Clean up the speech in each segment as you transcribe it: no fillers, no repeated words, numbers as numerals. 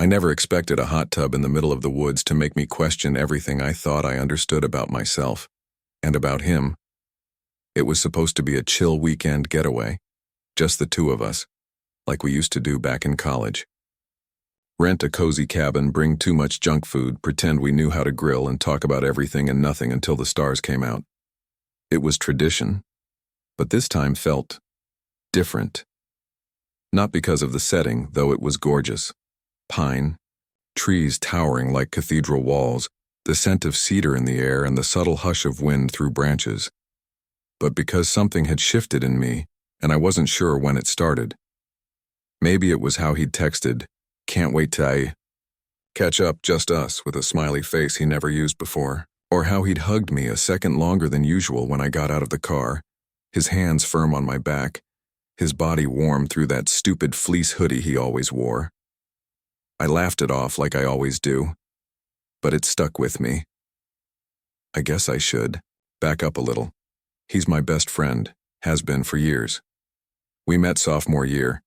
I never expected a hot tub in the middle of the woods to make me question everything I thought I understood about myself and about him. It was supposed to be a chill weekend getaway, just the two of us, like we used to do back in college. Rent a cozy cabin, bring too much junk food, pretend we knew how to grill, and talk about everything and nothing until the stars came out. It was tradition, but this time felt different. Not because of the setting, though it was gorgeous. Pine, trees towering like cathedral walls, the scent of cedar in the air and the subtle hush of wind through branches. But because something had shifted in me, and I wasn't sure when it started. Maybe it was how he'd texted, "Can't wait to catch up, just us," with a smiley face he never used before. Or how he'd hugged me a second longer than usual when I got out of the car, his hands firm on my back, his body warm through that stupid fleece hoodie he always wore. I laughed it off like I always do, but it stuck with me. I guess I should back up a little. He's my best friend, has been for years. We met sophomore year,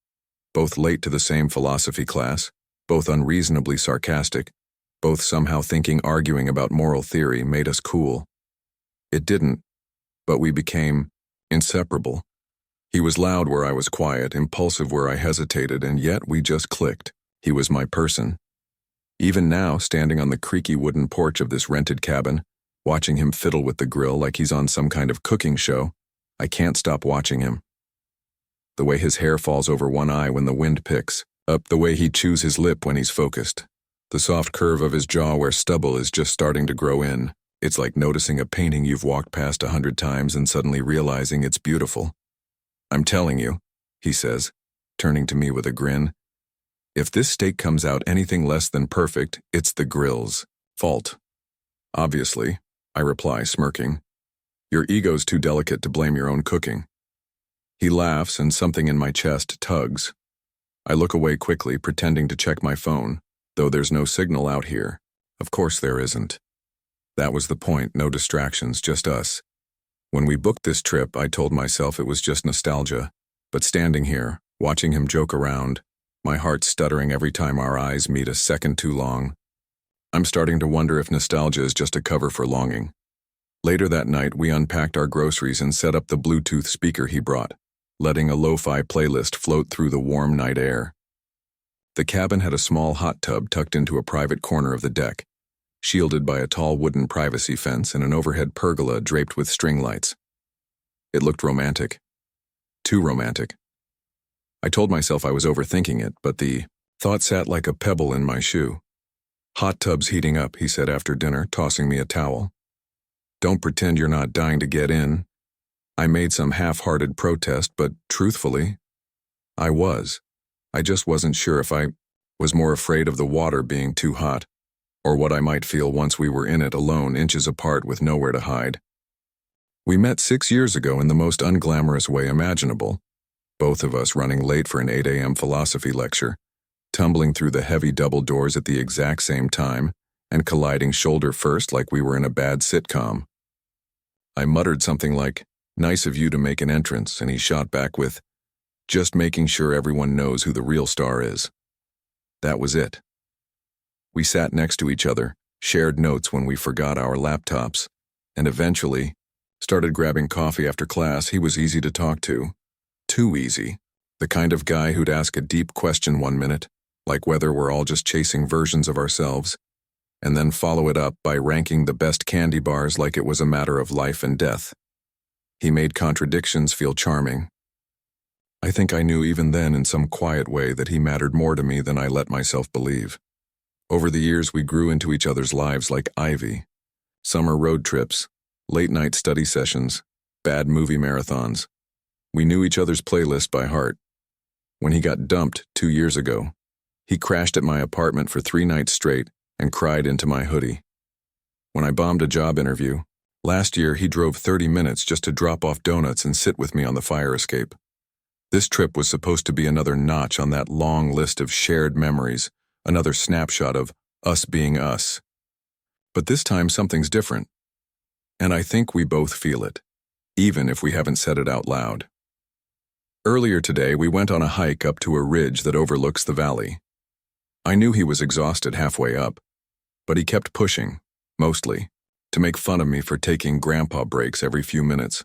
both late to the same philosophy class, both unreasonably sarcastic, both somehow thinking arguing about moral theory made us cool. It didn't, but we became inseparable. He was loud where I was quiet, impulsive where I hesitated, and yet we just clicked. He was my person. Even now, standing on the creaky wooden porch of this rented cabin, watching him fiddle with the grill like he's on some kind of cooking show, I can't stop watching him. The way his hair falls over one eye when the wind picks up, the way he chews his lip when he's focused, the soft curve of his jaw where stubble is just starting to grow in. It's like noticing a painting you've walked past 100 times and suddenly realizing it's beautiful. "I'm telling you," he says, turning to me with a grin, "if this steak comes out anything less than perfect, it's the grill's fault." "Obviously," I reply, smirking. "Your ego's too delicate to blame your own cooking." He laughs and something in my chest tugs. I look away quickly, pretending to check my phone, though there's no signal out here. Of course there isn't. That was the point, no distractions, just us. When we booked this trip, I told myself it was just nostalgia, but standing here, watching him joke around, my heart stuttering every time our eyes meet a second too long, I'm starting to wonder if nostalgia is just a cover for longing. Later that night, we unpacked our groceries and set up the Bluetooth speaker he brought, letting a lo-fi playlist float through the warm night air. The cabin had a small hot tub tucked into a private corner of the deck, shielded by a tall wooden privacy fence and an overhead pergola draped with string lights. It looked romantic. Too romantic. I told myself I was overthinking it, but the thought sat like a pebble in my shoe. "Hot tub's heating up," he said after dinner, tossing me a towel. "Don't pretend you're not dying to get in." I made some half-hearted protest, but truthfully, I was. I just wasn't sure if I was more afraid of the water being too hot, or what I might feel once we were in it alone, inches apart with nowhere to hide. We met 6 years ago in the most unglamorous way imaginable, both of us running late for an 8 a.m. philosophy lecture, tumbling through the heavy double doors at the exact same time, and colliding shoulder first like we were in a bad sitcom. I muttered something like, "Nice of you to make an entrance," and he shot back with, "Just making sure everyone knows who the real star is." That was it. We sat next to each other, shared notes when we forgot our laptops, and eventually started grabbing coffee after class. He was easy to talk to. Too easy. The kind of guy who'd ask a deep question one minute, like whether we're all just chasing versions of ourselves, and then follow it up by ranking the best candy bars like it was a matter of life and death. He made contradictions feel charming. I think I knew even then in some quiet way that he mattered more to me than I let myself believe. Over the years, we grew into each other's lives like ivy. Summer road trips, late-night study sessions, bad movie marathons. We knew each other's playlist by heart. When he got dumped 2 years ago, he crashed at my apartment for 3 nights straight and cried into my hoodie. When I bombed a job interview, last year he drove 30 minutes just to drop off donuts and sit with me on the fire escape. This trip was supposed to be another notch on that long list of shared memories, another snapshot of us being us. But this time something's different. And I think we both feel it, even if we haven't said it out loud. Earlier today, we went on a hike up to a ridge that overlooks the valley. I knew he was exhausted halfway up, but he kept pushing, mostly, to make fun of me for taking grandpa breaks every few minutes.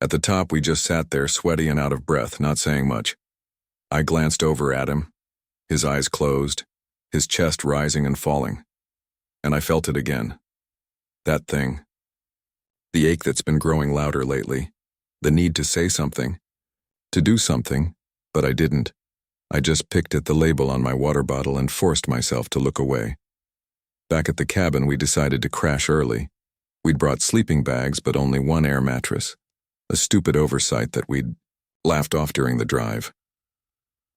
At the top, we just sat there sweaty and out of breath, not saying much. I glanced over at him, his eyes closed, his chest rising and falling. And I felt it again. That thing. The ache that's been growing louder lately. The need to say something. To do something, but I didn't. I just picked at the label on my water bottle and forced myself to look away. Back at the cabin, we decided to crash early. We'd brought sleeping bags, but only one air mattress. A stupid oversight that we'd laughed off during the drive.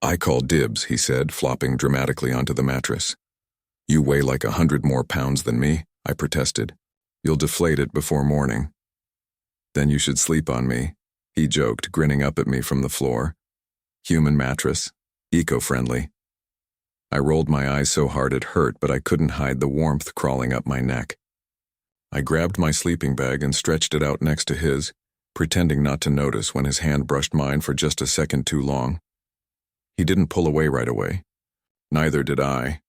"I call dibs," he said, flopping dramatically onto the mattress. "You weigh like 100 more pounds than me," I protested. "You'll deflate it before morning." "Then you should sleep on me," he joked, grinning up at me from the floor. Human mattress. Eco-friendly. I rolled my eyes so hard it hurt, but I couldn't hide the warmth crawling up my neck. I grabbed my sleeping bag and stretched it out next to his, pretending not to notice when his hand brushed mine for just a second too long. He didn't pull away right away. Neither did I.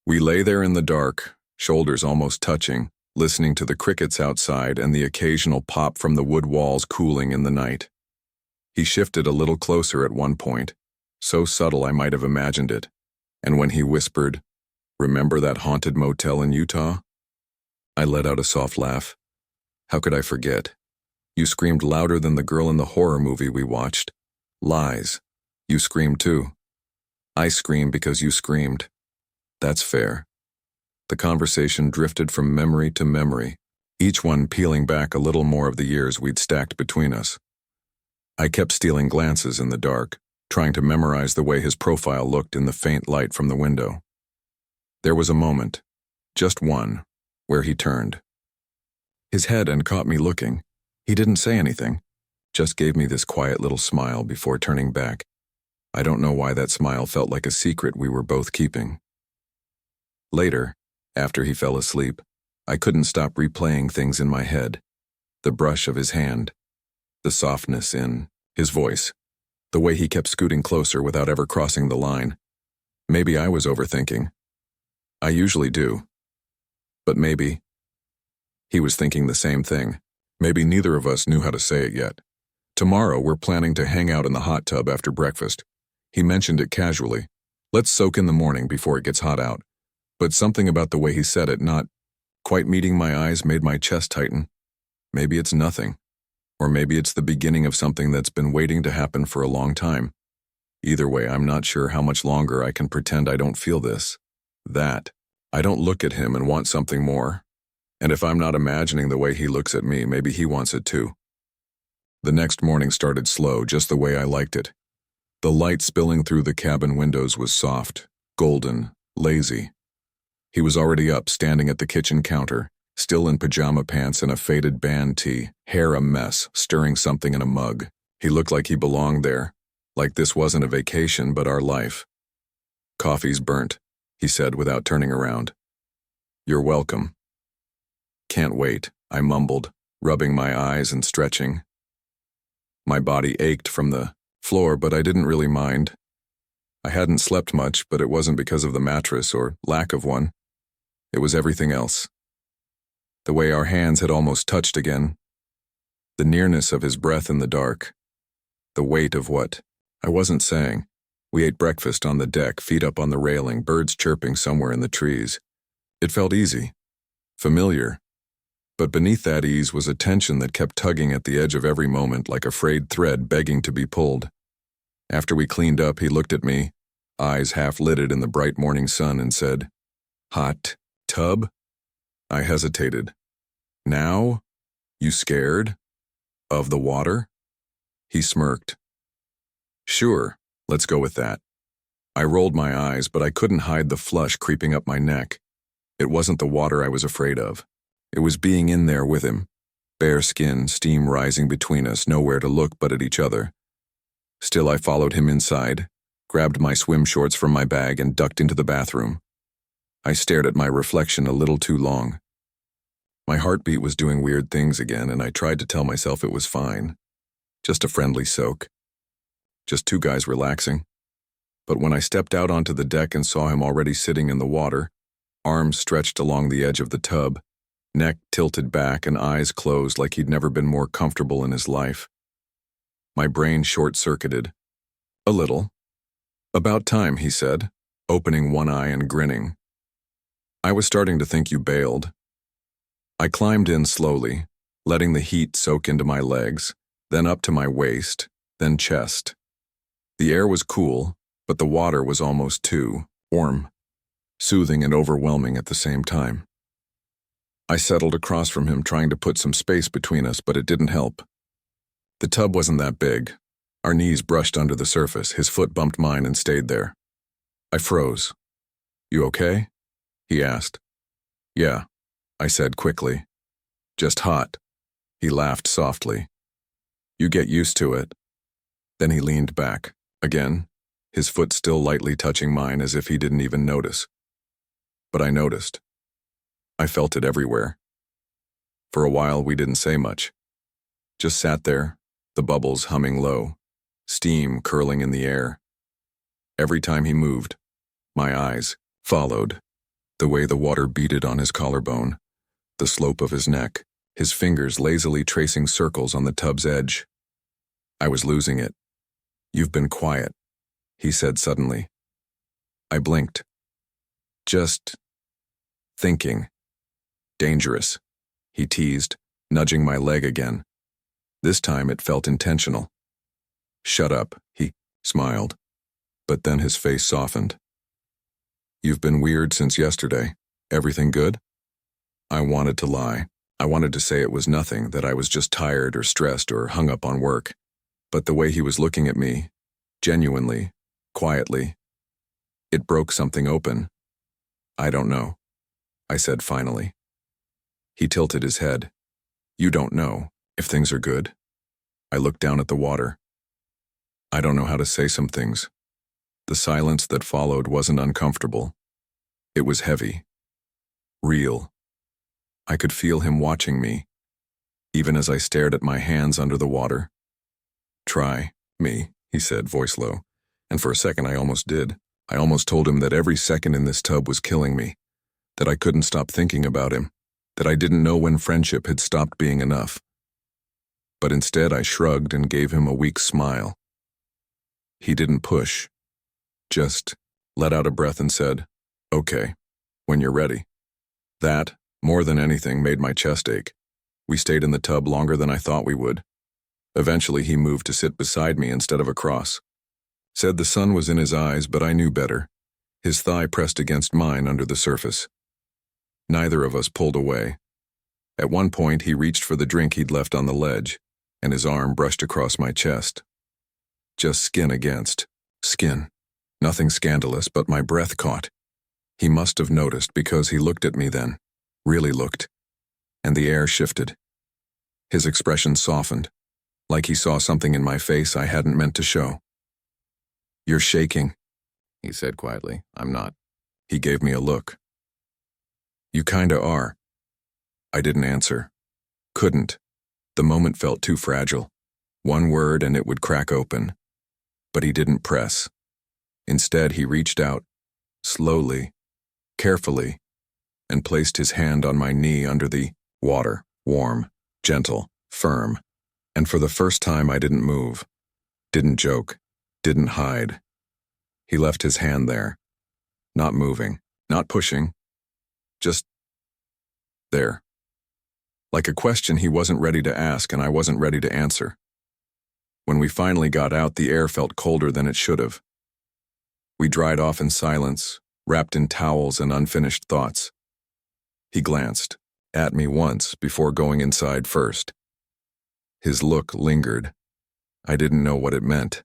We lay there in the dark, shoulders almost touching, listening to the crickets outside and the occasional pop from the wood walls cooling in the night. He shifted a little closer at one point, so subtle I might have imagined it, and when he whispered, "Remember that haunted motel in Utah?" I let out a soft laugh. How could I forget? You screamed louder than the girl in the horror movie we watched. Lies. You screamed too. I screamed because you screamed. That's fair. The conversation drifted from memory to memory, each one peeling back a little more of the years we'd stacked between us. I kept stealing glances in the dark, trying to memorize the way his profile looked in the faint light from the window. There was a moment, just one, where he turned. His head and caught me looking. He didn't say anything, just gave me this quiet little smile before turning back. I don't know why that smile felt like a secret we were both keeping. Later, after he fell asleep, I couldn't stop replaying things in my head. The brush of his hand, the softness in his voice, the way he kept scooting closer without ever crossing the line. Maybe I was overthinking. I usually do. But maybe he was thinking the same thing. Maybe neither of us knew how to say it yet. Tomorrow we're planning to hang out in the hot tub after breakfast. He mentioned it casually. Let's soak in the morning before it gets hot out. But something about the way he said it, not quite meeting my eyes, made my chest tighten. Maybe it's nothing. Or maybe it's the beginning of something that's been waiting to happen for a long time. Either way, I'm not sure how much longer I can pretend I don't feel this. That. I don't look at him and want something more. And if I'm not imagining the way he looks at me, maybe he wants it too. The next morning started slow, just the way I liked it. The light spilling through the cabin windows was soft, golden, lazy. He was already up, standing at the kitchen counter, still in pajama pants and a faded band tee, hair a mess, stirring something in a mug. He looked like he belonged there, like this wasn't a vacation but our life. "Coffee's burnt," he said without turning around. "You're welcome." "Can't wait," I mumbled, rubbing my eyes and stretching. My body ached from the floor, but I didn't really mind. I hadn't slept much, but it wasn't because of the mattress or lack of one. It was everything else. The way our hands had almost touched again. The nearness of his breath in the dark. The weight of what I wasn't saying. We ate breakfast on the deck, feet up on the railing, birds chirping somewhere in the trees. It felt easy, familiar. But beneath that ease was a tension that kept tugging at the edge of every moment like a frayed thread begging to be pulled. After we cleaned up, he looked at me, eyes half-lidded in the bright morning sun, and said, "Hot tub?" I hesitated. "Now? You scared? Of the water?" He smirked. "Sure, let's go with that." I rolled my eyes, but I couldn't hide the flush creeping up my neck. It wasn't the water I was afraid of. It was being in there with him. Bare skin, steam rising between us, nowhere to look but at each other. Still, I followed him inside, grabbed my swim shorts from my bag, and ducked into the bathroom. I stared at my reflection a little too long. My heartbeat was doing weird things again, and I tried to tell myself it was fine. Just a friendly soak. Just two guys relaxing. But when I stepped out onto the deck and saw him already sitting in the water, arms stretched along the edge of the tub, neck tilted back and eyes closed like he'd never been more comfortable in his life, my brain short-circuited. A little. "About time," he said, opening one eye and grinning. "I was starting to think you bailed." I climbed in slowly, letting the heat soak into my legs, then up to my waist, then chest. The air was cool, but the water was almost too warm, soothing and overwhelming at the same time. I settled across from him, trying to put some space between us, but it didn't help. The tub wasn't that big. Our knees brushed under the surface, his foot bumped mine and stayed there. I froze. "You okay?" he asked. "Yeah," I said quickly. "Just hot." He laughed softly. "You get used to it." Then he leaned back, again, his foot still lightly touching mine as if he didn't even notice. But I noticed. I felt it everywhere. For a while we didn't say much. Just sat there, the bubbles humming low, steam curling in the air. Every time he moved, my eyes followed, the way the water beaded on his collarbone, the slope of his neck, his fingers lazily tracing circles on the tub's edge. I was losing it. "You've been quiet," he said suddenly. I blinked. "Just thinking." "Dangerous," he teased, nudging my leg again. This time it felt intentional. "Shut up," he smiled, but then his face softened. "You've been weird since yesterday. Everything good?" I wanted to lie. I wanted to say it was nothing, that I was just tired or stressed or hung up on work. But the way he was looking at me, genuinely, quietly, it broke something open. "I don't know," I said finally. He tilted his head. "You don't know if things are good?" I looked down at the water. I don't know how to say some things. The silence that followed wasn't uncomfortable. It was heavy. Real. I could feel him watching me, even as I stared at my hands under the water. "Try me," he said, voice low, and for a second I almost did. I almost told him that every second in this tub was killing me, that I couldn't stop thinking about him, that I didn't know when friendship had stopped being enough. But instead I shrugged and gave him a weak smile. He didn't push, just let out a breath and said, "Okay, when you're ready." That, more than anything, made my chest ache. We stayed in the tub longer than I thought we would. Eventually he moved to sit beside me instead of across. Said the sun was in his eyes, but I knew better. His thigh pressed against mine under the surface. Neither of us pulled away. At one point he reached for the drink he'd left on the ledge, and his arm brushed across my chest. Just skin against skin. Nothing scandalous, but my breath caught. He must have noticed because he looked at me then, really looked, and the air shifted. His expression softened, like he saw something in my face I hadn't meant to show. "You're shaking," he said quietly. "I'm not." He gave me a look. "You kinda are." I didn't answer. Couldn't. The moment felt too fragile. One word and it would crack open. But he didn't press. Instead, he reached out, slowly, carefully, and placed his hand on my knee under the water, warm, gentle, firm. And for the first time I didn't move, didn't joke, didn't hide. He left his hand there, not moving, not pushing, just there. Like a question he wasn't ready to ask and I wasn't ready to answer. When we finally got out, the air felt colder than it should have. We dried off in silence, wrapped in towels and unfinished thoughts. He glanced at me once before going inside first. His look lingered. I didn't know what it meant.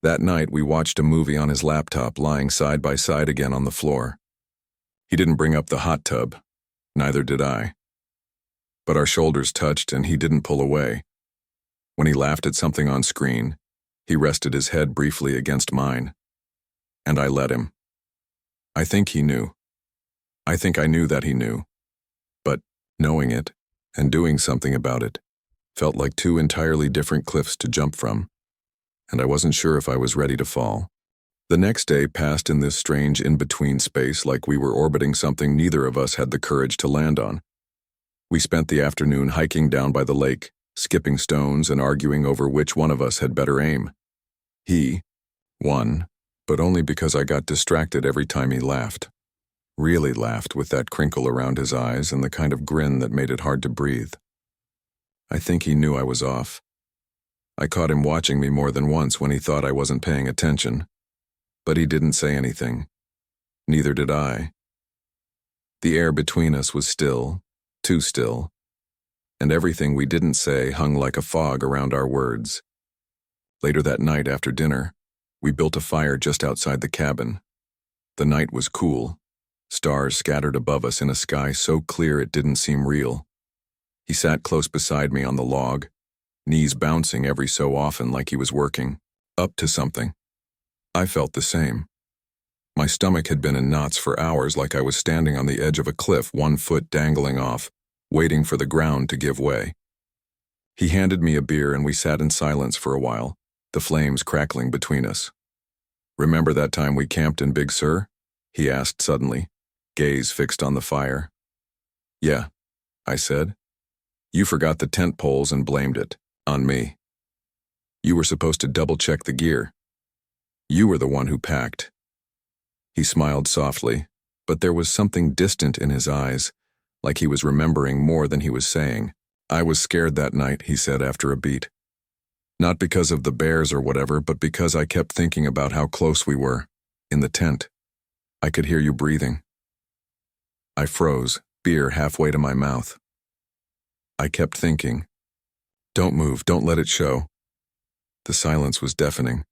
That night, we watched a movie on his laptop, lying side by side again on the floor. He didn't bring up the hot tub. Neither did I. But our shoulders touched and he didn't pull away. When he laughed at something on screen, he rested his head briefly against mine. And I let him. I think he knew. I think I knew that he knew. But knowing it and doing something about it felt like two entirely different cliffs to jump from, and I wasn't sure if I was ready to fall. The next day passed in this strange in-between space, like we were orbiting something neither of us had the courage to land on. We spent the afternoon hiking down by the lake, skipping stones and arguing over which one of us had better aim. He won, but only because I got distracted every time he laughed. Really laughed, with that crinkle around his eyes and the kind of grin that made it hard to breathe. I think he knew I was off. I caught him watching me more than once when he thought I wasn't paying attention. But he didn't say anything. Neither did I. The air between us was still, too still, and everything we didn't say hung like a fog around our words. Later that night after dinner, we built a fire just outside the cabin. The night was cool, stars scattered above us in a sky so clear it didn't seem real. He sat close beside me on the log, knees bouncing every so often like he was working, up to something. I felt the same. My stomach had been in knots for hours, like I was standing on the edge of a cliff, one foot dangling off, waiting for the ground to give way. He handed me a beer and we sat in silence for a while, the flames crackling between us. "Remember that time we camped in Big Sur?" he asked suddenly, gaze fixed on the fire. "Yeah," I said. "You forgot the tent poles and blamed it on me. You were supposed to double-check the gear. You were the one who packed." He smiled softly, but there was something distant in his eyes, like he was remembering more than he was saying. "I was scared that night," he said after a beat. "Not because of the bears or whatever, but because I kept thinking about how close we were, in the tent. I could hear you breathing." I froze, beer halfway to my mouth. I kept thinking, "Don't move, don't let it show." The silence was deafening.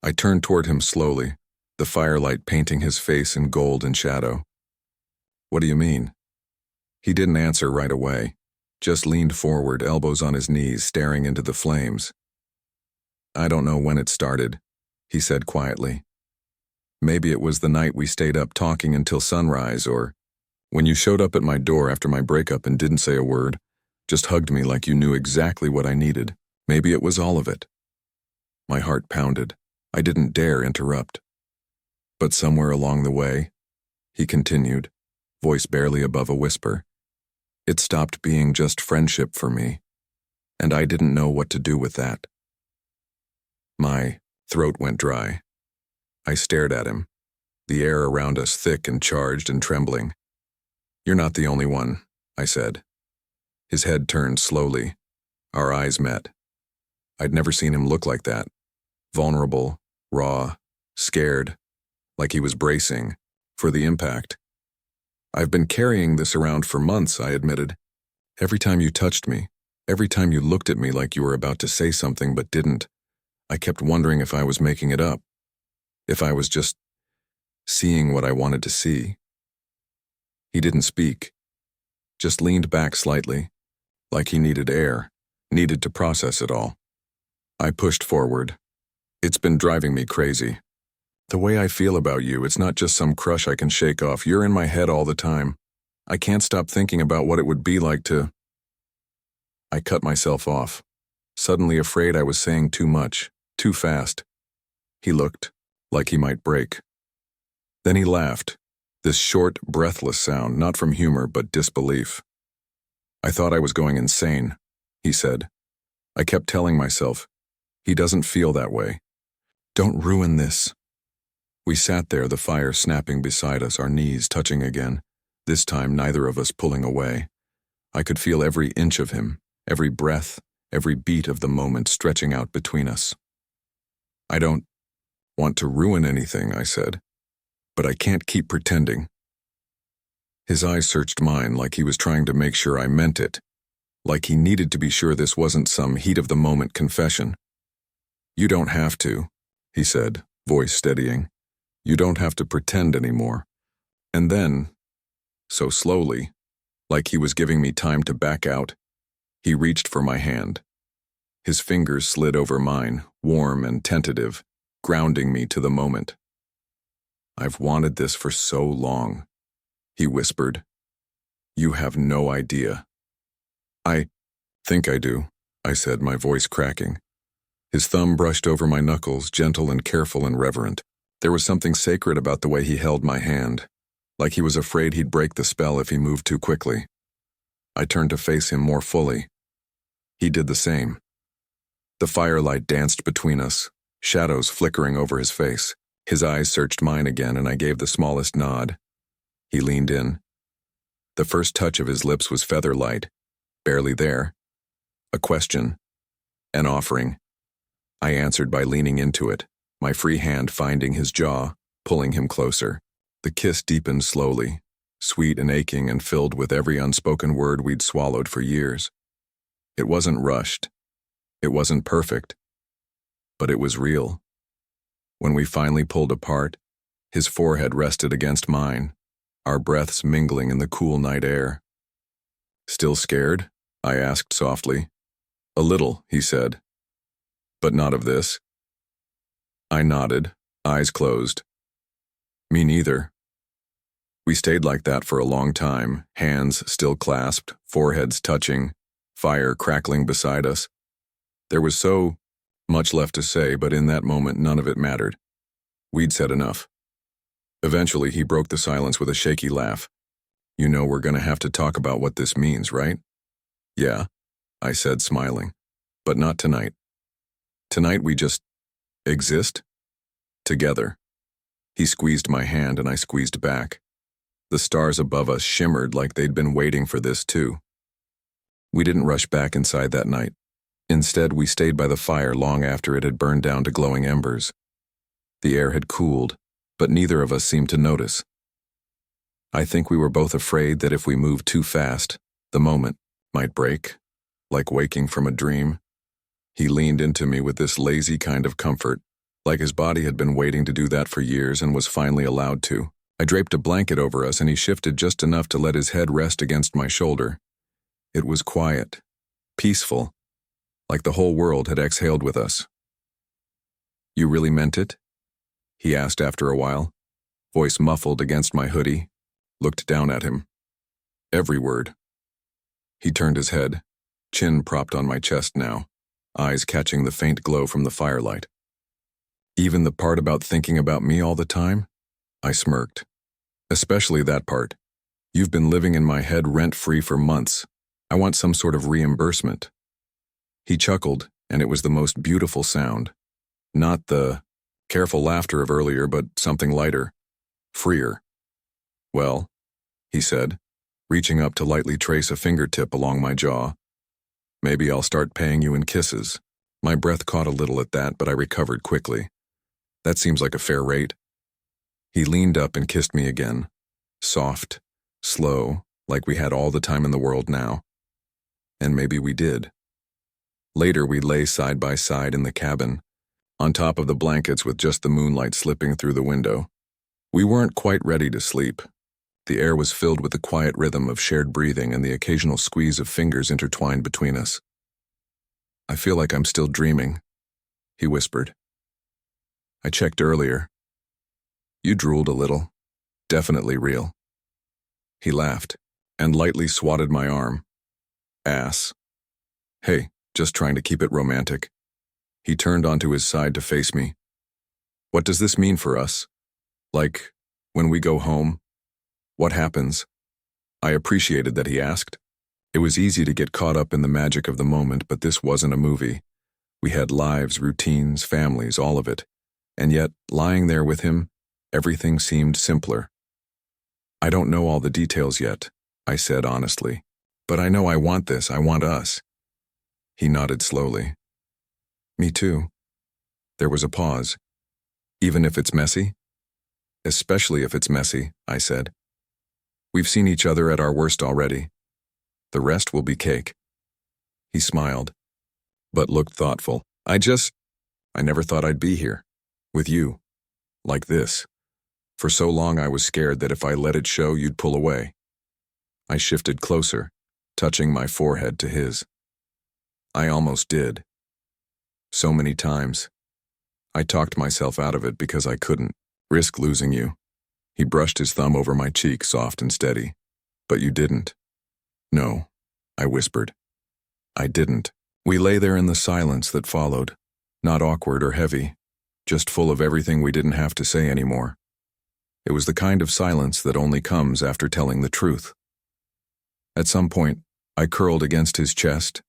I turned toward him slowly, the firelight painting his face in gold and shadow. "What do you mean?" He didn't answer right away, just leaned forward, elbows on his knees, staring into the flames. "I don't know when it started," he said quietly. "Maybe it was the night we stayed up talking until sunrise, or when you showed up at my door after my breakup and didn't say a word, just hugged me like you knew exactly what I needed. Maybe it was all of it." My heart pounded. I didn't dare interrupt. "But somewhere along the way," he continued, voice barely above a whisper, "it stopped being just friendship for me, and I didn't know what to do with that." My throat went dry. I stared at him, the air around us thick and charged and trembling. "You're not the only one," I said. His head turned slowly. Our eyes met. I'd never seen him look like that. Vulnerable, raw, scared, like he was bracing for the impact. "I've been carrying this around for months," I admitted. "Every time you touched me, every time you looked at me like you were about to say something but didn't, I kept wondering if I was making it up, if I was just seeing what I wanted to see." He didn't speak, just leaned back slightly, like he needed air, needed to process it all. I pushed forward. "It's been driving me crazy. The way I feel about you, it's not just some crush I can shake off. You're in my head all the time. I can't stop thinking about what it would be like to—" I cut myself off, suddenly afraid I was saying too much, too fast. He looked, like he might break. Then he laughed, this short, breathless sound, not from humor but disbelief. "I thought I was going insane," he said. I kept telling myself, "He doesn't feel that way. Don't ruin this." We sat there, the fire snapping beside us, our knees touching again, this time neither of us pulling away. I could feel every inch of him, every breath, every beat of the moment stretching out between us. "I don't want to ruin anything," I said, "but I can't keep pretending." His eyes searched mine like he was trying to make sure I meant it, like he needed to be sure this wasn't some heat-of-the-moment confession. "You don't have to," he said, voice steadying. "You don't have to pretend anymore." And then, so slowly, like he was giving me time to back out, he reached for my hand. His fingers slid over mine, warm and tentative, grounding me to the moment. "I've wanted this for so long," he whispered. "You have no idea." "I think I do," I said, my voice cracking. His thumb brushed over my knuckles, gentle and careful and reverent. There was something sacred about the way he held my hand, like he was afraid he'd break the spell if he moved too quickly. I turned to face him more fully. He did the same. The firelight danced between us, shadows flickering over his face. His eyes searched mine again, and I gave the smallest nod. He leaned in. The first touch of his lips was feather-light, barely there. A question. An offering. I answered by leaning into it, my free hand finding his jaw, pulling him closer. The kiss deepened slowly, sweet and aching and filled with every unspoken word we'd swallowed for years. It wasn't rushed. It wasn't perfect. But it was real. When we finally pulled apart, his forehead rested against mine, our breaths mingling in the cool night air. "Still scared?" I asked softly. "A little," he said. "But not of this?" I nodded, eyes closed. "Me neither." We stayed like that for a long time, hands still clasped, foreheads touching, fire crackling beside us. There was so much left to say, but in that moment none of it mattered. We'd said enough. Eventually he broke the silence with a shaky laugh. "You know we're gonna have to talk about what this means, right?" "Yeah," I said, smiling. "But not tonight. Tonight we just exist together." He squeezed my hand and I squeezed back. The stars above us shimmered like they'd been waiting for this too. We didn't rush back inside that night. Instead, we stayed by the fire long after it had burned down to glowing embers. The air had cooled, but neither of us seemed to notice. I think we were both afraid that if we moved too fast, the moment might break, like waking from a dream. He leaned into me with this lazy kind of comfort, like his body had been waiting to do that for years and was finally allowed to. I draped a blanket over us and he shifted just enough to let his head rest against my shoulder. It was quiet, peaceful, like the whole world had exhaled with us. "You really meant it?" he asked after a while, voice muffled against my hoodie, looked down at him. "Every word." He turned his head, chin propped on my chest now, eyes catching the faint glow from the firelight. "Even the part about thinking about me all the time?" I smirked. "Especially that part. You've been living in my head rent-free for months. I want some sort of reimbursement." He chuckled, and it was the most beautiful sound. Not the careful laughter of earlier, but something lighter, freer. "Well," he said, reaching up to lightly trace a fingertip along my jaw, "maybe I'll start paying you in kisses." My breath caught a little at that, but I recovered quickly. "That seems like a fair rate." He leaned up and kissed me again, soft, slow, like we had all the time in the world now. And maybe we did. Later we lay side by side in the cabin, on top of the blankets with just the moonlight slipping through the window. We weren't quite ready to sleep. The air was filled with the quiet rhythm of shared breathing and the occasional squeeze of fingers intertwined between us. "I feel like I'm still dreaming," he whispered. "I checked earlier. You drooled a little. Definitely real." He laughed and lightly swatted my arm. "Ass." "Hey, just trying to keep it romantic." He turned onto his side to face me. "What does this mean for us? Like, when we go home? What happens?" I appreciated that he asked. It was easy to get caught up in the magic of the moment, but this wasn't a movie. We had lives, routines, families, all of it. And yet, lying there with him, everything seemed simpler. "I don't know all the details yet," I said honestly. "But I know I want this, I want us." He nodded slowly. "Me too." There was a pause. "Even if it's messy?" "Especially if it's messy," I said. "We've seen each other at our worst already. The rest will be cake." He smiled, but looked thoughtful. I never thought I'd be here. With you. Like this. For so long I was scared that if I let it show, you'd pull away." I shifted closer, touching my forehead to his. "I almost did. So many times. I talked myself out of it because I couldn't risk losing you." He brushed his thumb over my cheek, soft and steady. "But you didn't." "No," I whispered. "I didn't." We lay there in the silence that followed, not awkward or heavy, just full of everything we didn't have to say anymore. It was the kind of silence that only comes after telling the truth. At some point, I curled against his chest,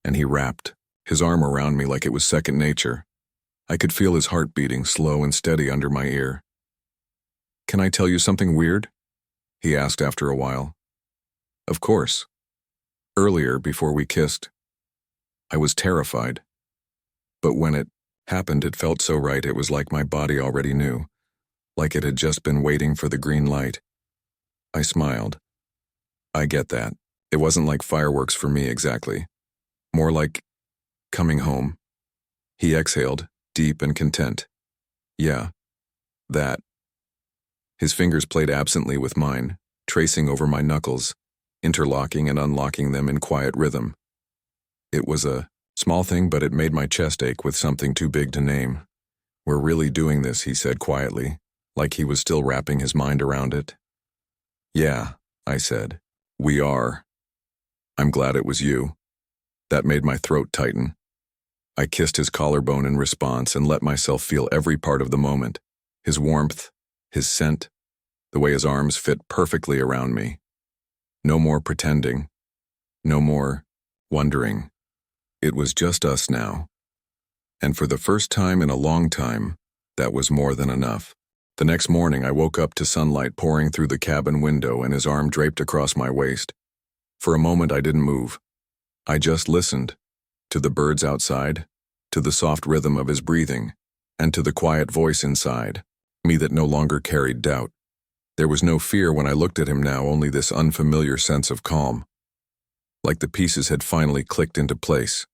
and he wrapped his arm around me like it was second nature. I could feel his heart beating slow and steady under my ear. "Can I tell you something weird?" he asked after a while. "Of course." Earlier, before we kissed, I was terrified. But when it happened, it felt so right. It was like my body already knew, like it had just been waiting for the green light. I smiled. "I get that. It wasn't like fireworks for me exactly. More like coming home." He exhaled, deep and content. "Yeah, that." His fingers played absently with mine, tracing over my knuckles, interlocking and unlocking them in quiet rhythm. It was a small thing, but it made my chest ache with something too big to name. "We're really doing this," he said quietly, like he was still wrapping his mind around it. "Yeah," I said. "We are." "I'm glad it was you." That made my throat tighten. I kissed his collarbone in response and let myself feel every part of the moment. His warmth, his scent, the way his arms fit perfectly around me. No more pretending. No more wondering. It was just us now. And for the first time in a long time, that was more than enough. The next morning I woke up to sunlight pouring through the cabin window and his arm draped across my waist. For a moment I didn't move. I just listened. To the birds outside, to the soft rhythm of his breathing, and to the quiet voice inside, me that no longer carried doubt. There was no fear when I looked at him now, only this unfamiliar sense of calm. Like the pieces had finally clicked into place.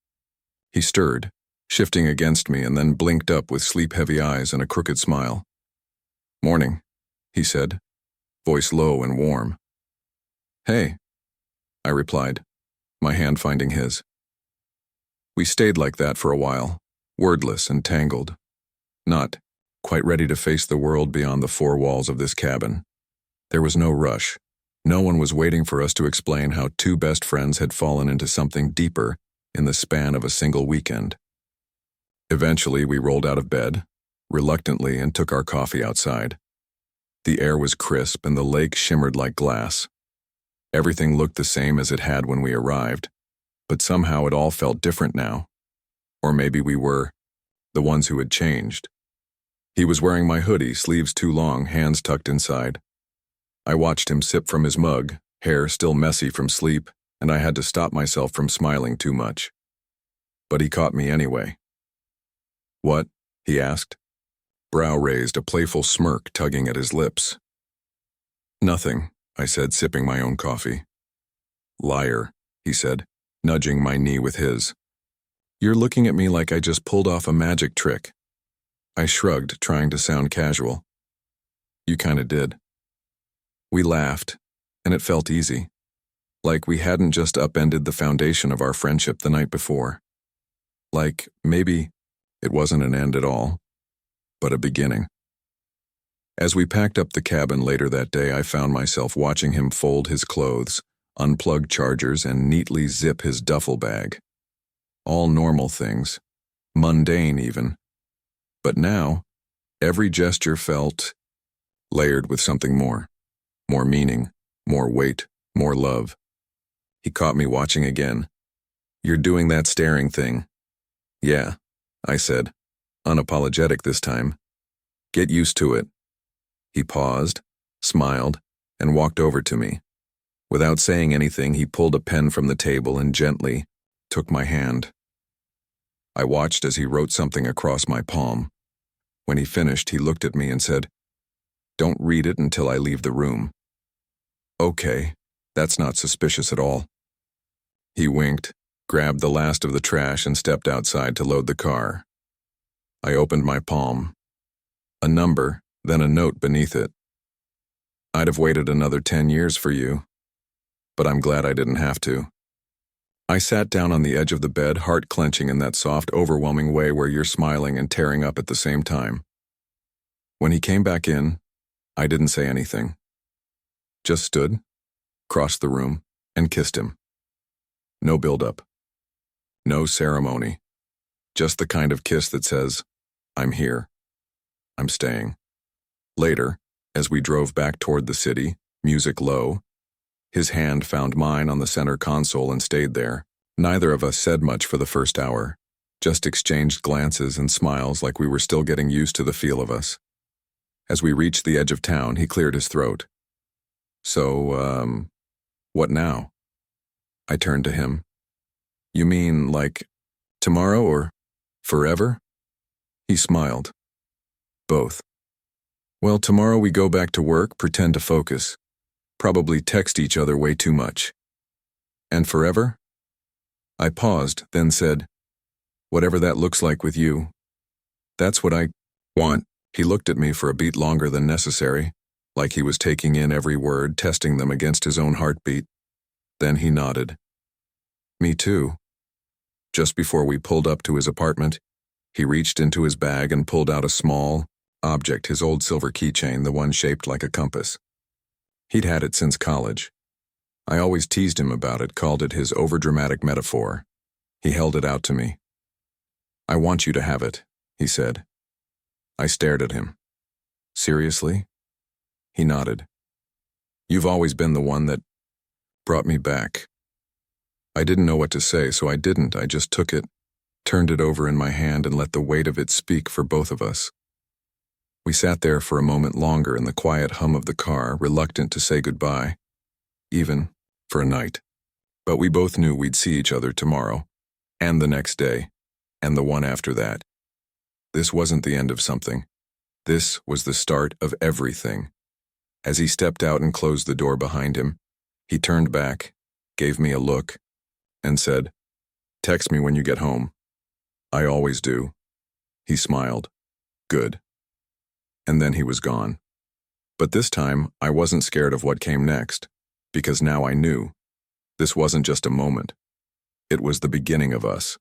He stirred, shifting against me, and then blinked up with sleep-heavy eyes and a crooked smile. "Morning," he said, voice low and warm. "Hey," I replied, my hand finding his. We stayed like that for a while, wordless and tangled, not quite ready to face the world beyond the four walls of this cabin. There was no rush. No one was waiting for us to explain how two best friends had fallen into something deeper in the span of a single weekend. Eventually, we rolled out of bed, reluctantly, and took our coffee outside. The air was crisp and the lake shimmered like glass. Everything looked the same as it had when we arrived, but somehow it all felt different now. Or maybe we were the ones who had changed. He was wearing my hoodie, sleeves too long, hands tucked inside. I watched him sip from his mug, hair still messy from sleep, and I had to stop myself from smiling too much. But he caught me anyway. "What?" he asked, brow raised, a playful smirk tugging at his lips. "Nothing," I said, sipping my own coffee. "Liar," he said, nudging my knee with his. "You're looking at me like I just pulled off a magic trick." I shrugged, trying to sound casual. "You kinda did." We laughed, and it felt easy, like we hadn't just upended the foundation of our friendship the night before. Like maybe it wasn't an end at all, but a beginning. As we packed up the cabin later that day, I found myself watching him fold his clothes, unplug chargers, and neatly zip his duffel bag. All normal things, mundane even. But now, every gesture felt layered with something more. More meaning, more weight, more love. He caught me watching again. "You're doing that staring thing." "Yeah," I said, unapologetic this time. "Get used to it." He paused, smiled, and walked over to me. Without saying anything, he pulled a pen from the table and gently took my hand. I watched as he wrote something across my palm. When he finished, he looked at me and said, "Don't read it until I leave the room." "Okay, that's not suspicious at all." He winked, grabbed the last of the trash, and stepped outside to load the car. I opened my palm. A number, then a note beneath it. "I'd have waited another 10 years for you, but I'm glad I didn't have to." I sat down on the edge of the bed, heart clenching in that soft, overwhelming way where you're smiling and tearing up at the same time. When he came back in, I didn't say anything. Just stood, crossed the room, and kissed him. No build-up. No ceremony. Just the kind of kiss that says, "I'm here." I'm staying. Later, as we drove back toward the city, music low, his hand found mine on the center console and stayed there. Neither of us said much for the first hour, just exchanged glances and smiles like we were still getting used to the feel of us. As we reached the edge of town, he cleared his throat. So, what now? I turned to him. You mean, like, tomorrow or forever? He smiled. Both. Well, tomorrow we go back to work, pretend to focus. Probably text each other way too much. And forever? I paused, then said, whatever that looks like with you. That's what I want. He looked at me for a beat longer than necessary, like he was taking in every word, testing them against his own heartbeat. Then he nodded. Me too. Just before we pulled up to his apartment, he reached into his bag and pulled out a small object, his old silver keychain, the one shaped like a compass. He'd had it since college. I always teased him about it, called it his overdramatic metaphor. He held it out to me. I want you to have it, he said. I stared at him. Seriously? He nodded. You've always been the one that brought me back. I didn't know what to say, so I didn't. I just took it, turned it over in my hand, and let the weight of it speak for both of us. We sat there for a moment longer in the quiet hum of the car, reluctant to say goodbye, even for a night. But we both knew we'd see each other tomorrow, and the next day, and the one after that. This wasn't the end of something. This was the start of everything. As he stepped out and closed the door behind him, he turned back, gave me a look, and said, "Text me when you get home." "I always do." He smiled. "Good." And then he was gone. But this time, I wasn't scared of what came next, because now I knew. This wasn't just a moment. It was the beginning of us.